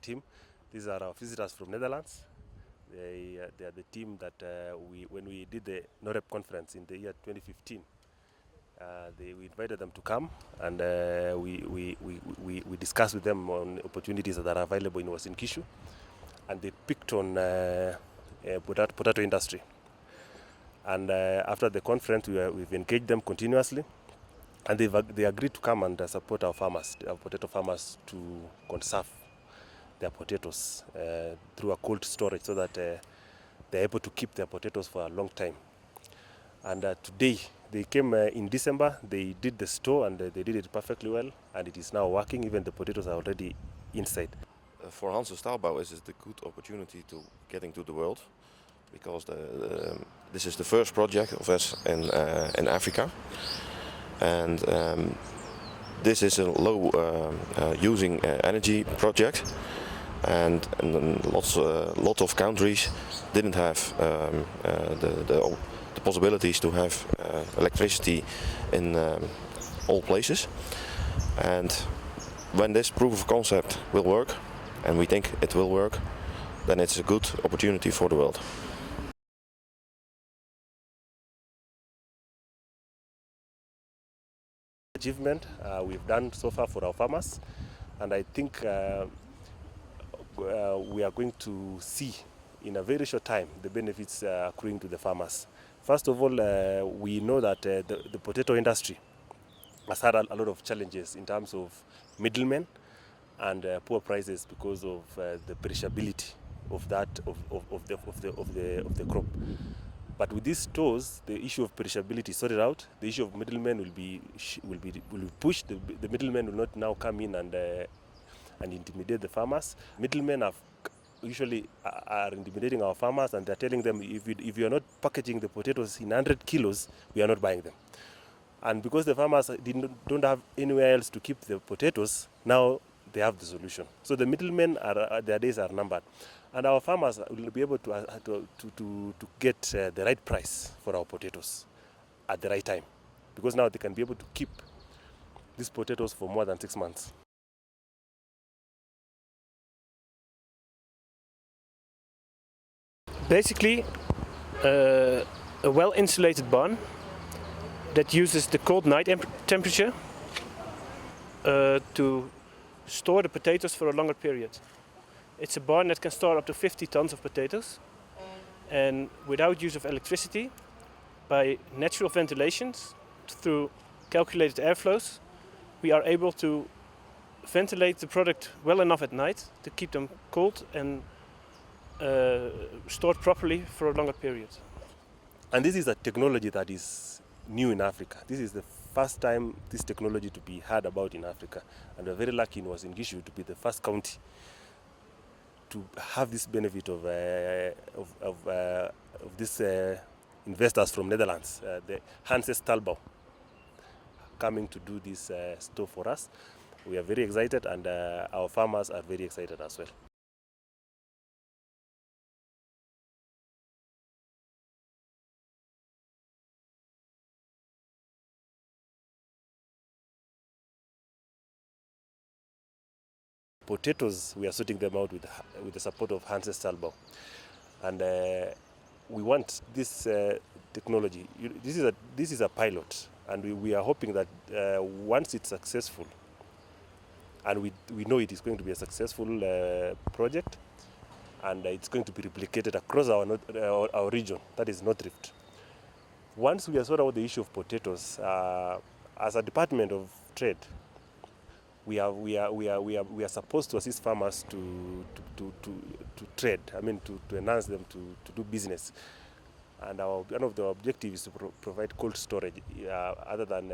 team. These are our visitors from Netherlands. They are the team that when we did the NOREP conference in the year 2015, we invited them to come, and we discussed with them on opportunities that are available in Uasin Gishu, and they picked on potato industry. And after the conference, we've engaged them continuously, and they agreed to come and support our potato farmers, to conserve their potatoes through a cold storage, so that they're able to keep their potatoes for a long time. And today, they came in December, they did the store, and they did it perfectly well, and it is now working. Even the potatoes are already inside. For Hanse Staalbouw is it a good opportunity to getting to the world, because this is the first project of us in Africa, and this is a low using energy project, and lots of countries didn't have the possibilities to have electricity in all places. And when this proof of concept will work, and we think it will work, then it's a good opportunity for the world. Achievement we've done so far for our farmers, and I think we are going to see in a very short time the benefits accruing to the farmers. First of all, we know that the potato industry has had a lot of challenges in terms of middlemen and poor prices because of the perishability of the crop. But with these stores, the issue of perishability is sorted out. The issue of middlemen will be pushed. The middlemen will not now come in and intimidate the farmers. Middlemen usually are intimidating our farmers, and they're telling them, if you are not packaging the potatoes in 100 kilos, we are not buying them. And because the farmers don't have anywhere else to keep the potatoes, now they have the solution. So the middlemen their days are numbered, and our farmers will be able to get the right price for our potatoes at the right time, because now they can be able to keep these potatoes for more than 6 months. Basically, a well-insulated barn that uses the cold night temperature to store the potatoes for a longer period. It's a barn that can store up to 50 tons of potatoes, and without use of electricity, by natural ventilations through calculated airflows, we are able to ventilate the product well enough at night to keep them cold and stored properly for a longer period. And this is a technology that is new in Africa. This is the first time this technology to be heard about in Africa, and we're very lucky in Uasin Gishu to be the first county to have this benefit of these investors from Netherlands, the Hanse Staalbouw, coming to do this store for us. We are very excited, and our farmers are very excited as well. Potatoes, we are sorting them out with the support of Hanse Staalbouw, and we want this technology. This is a pilot, and we are hoping that once it's successful, and we know it is going to be a successful project, and it's going to be replicated across our region, that is North Rift. Once we have sorted out the issue of potatoes, as a Department of Trade, we are supposed to assist farmers to trade. I mean, to enhance them to do business. And one of the objectives is to provide cold storage, other than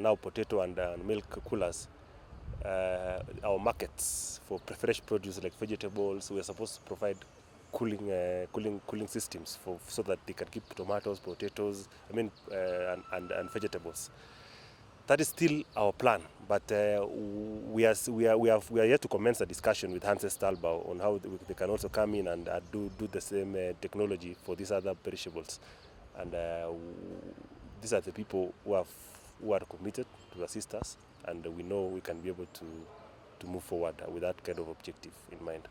now potato and milk coolers. Our markets for fresh produce like vegetables, we are supposed to provide cooling systems so that they can keep tomatoes, potatoes, and vegetables. That is still our plan, but we are yet to commence a discussion with Hanse Staalbouw on how they can also come in and do the same technology for these other perishables. And these are the people who are committed to assist us, and we know we can be able to move forward with that kind of objective in mind.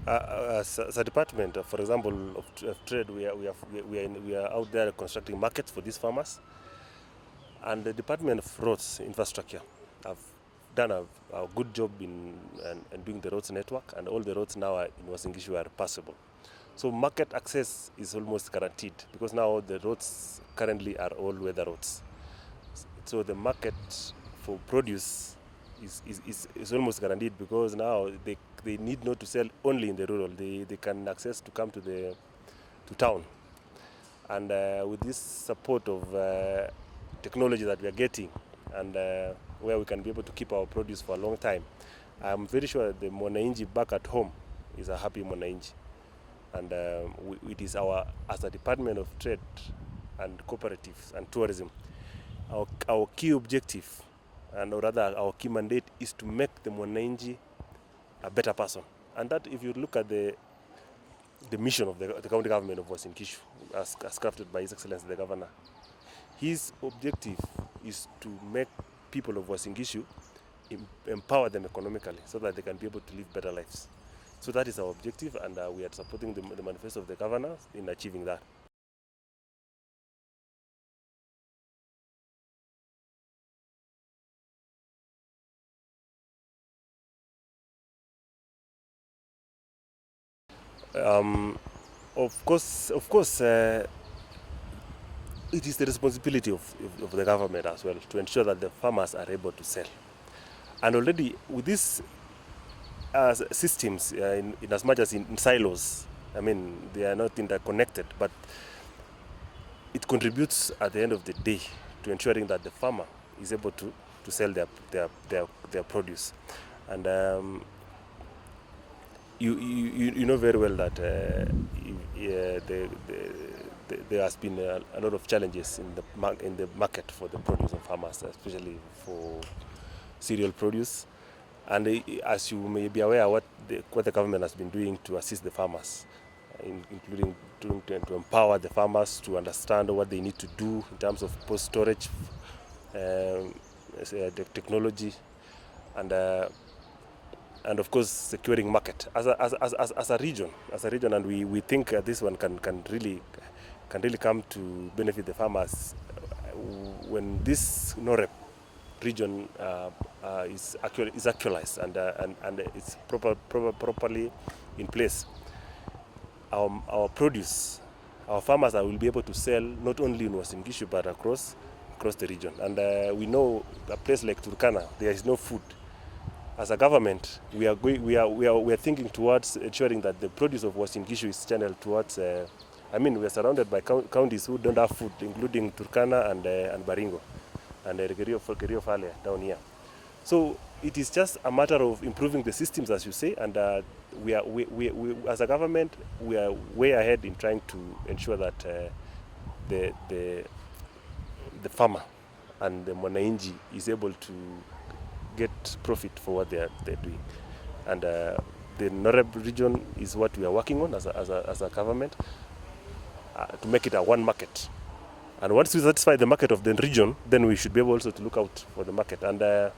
As a department, for example, of trade, we are out there constructing markets for these farmers. And the Department of Roads Infrastructure have done a good job in doing the roads network, and all the roads now in Uasin Gishu are passable. So market access is almost guaranteed because now the roads currently are all weather roads. So the market for produce is almost guaranteed because now they need not to sell only in the rural. They can access to come to town. And with this support of technology that we are getting, and where we can be able to keep our produce for a long time, I'm very sure the mwananchi back at home is a happy mwananchi. And it is as a Department of Trade and Cooperatives and Tourism, our key objective, and or rather our key mandate, is to make the mwananchi a better person. And that, if you look at the mission of the county government of Uasin Gishu, as crafted by His Excellency the Governor, his objective is to make people of Uasin Gishu, empower them economically so that they can be able to live better lives. So that is our objective, and we are supporting the manifesto of the Governor in achieving that. Of course, it is the responsibility of the government as well to ensure that the farmers are able to sell. And already with these systems, in as much as in silos, I mean, they are not interconnected, but it contributes at the end of the day to ensuring that the farmer is able to sell their produce. And you know very well that there has been a lot of challenges in the market for the produce of farmers, especially for cereal produce. And as you may be aware, what the government has been doing to assist the farmers, including to empower the farmers to understand what they need to do in terms of post-storage technology, and of course securing market as a region, and we think this one can really come to benefit the farmers when this NOREP region is actualized and it's properly in place. Our produce, our farmers will be able to sell not only in Uasin Gishu but across the region. And we know a place like Turkana, there is no food. As a government, we are thinking towards ensuring that the produce of Uasin Gishu is channeled towards. We are surrounded by counties who don't have food, including Turkana and Baringo, and Kerio Fale down here. So it is just a matter of improving the systems, as you say, and we as a government, we are way ahead in trying to ensure that the farmer and the mwananchi is able to get profit for what they're doing. And the NOREB region is what we are working on as a government, to make it a one market. And once we satisfy the market of the region, then we should be able also to look out for the market. And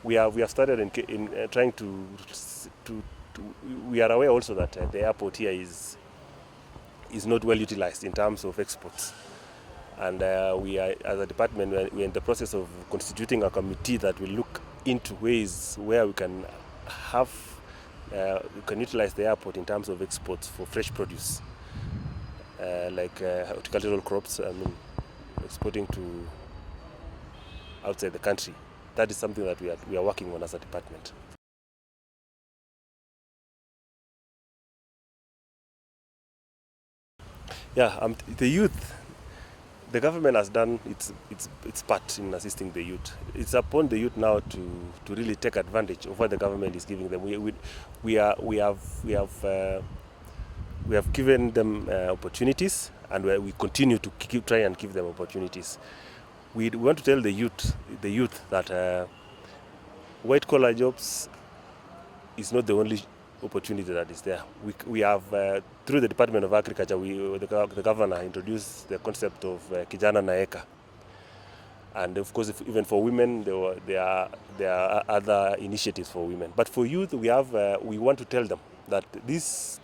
we have started in trying to we are aware also that the airport here is not well utilized in terms of exports. And we are, as a department, we are in the process of constituting a committee that will look into ways where we can utilize the airport in terms of exports for fresh produce, like horticultural crops. Exporting to outside the country. That is something that we are working on as a department. Yeah, the youth. The government has done its part in assisting the youth. It's upon the youth now to really take advantage of what the government is giving them. We have given them opportunities, and we continue to try and give them opportunities. We want to tell the youth that white-collar jobs is not the only opportunity that is there. We have, through the Department of Agriculture, the governor introduced the concept of Kijana na Eka. And of course, even for women, there are other initiatives for women. But for youth, we want to tell them that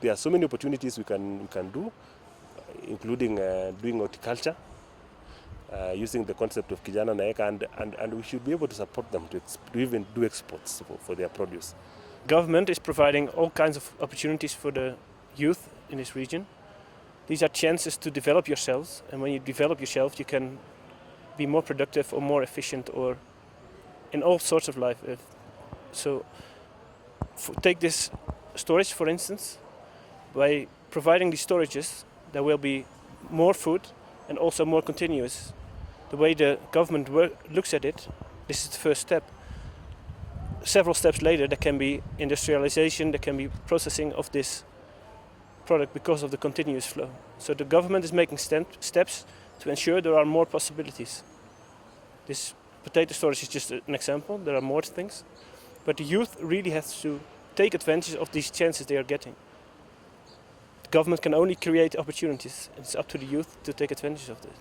there are so many opportunities we can do, including doing horticulture, using the concept of Kijana na Eka, and we should be able to support them to even do exports for their produce. Government is providing all kinds of opportunities for the youth in this region. These are chances to develop yourselves, and when you develop yourself, you can be more productive or more efficient, or in all sorts of life. So take this storage, for instance. By providing these storages, there will be more food and also more continuous. The way the government looks at it, this is the first step. Several steps later, there can be industrialization, there can be processing of this product because of the continuous flow. So the government is making steps to ensure there are more possibilities. This potato storage is just an example. There are more things. But the youth really has to take advantage of these chances they are getting. The government can only create opportunities. It's up to the youth to take advantage of this.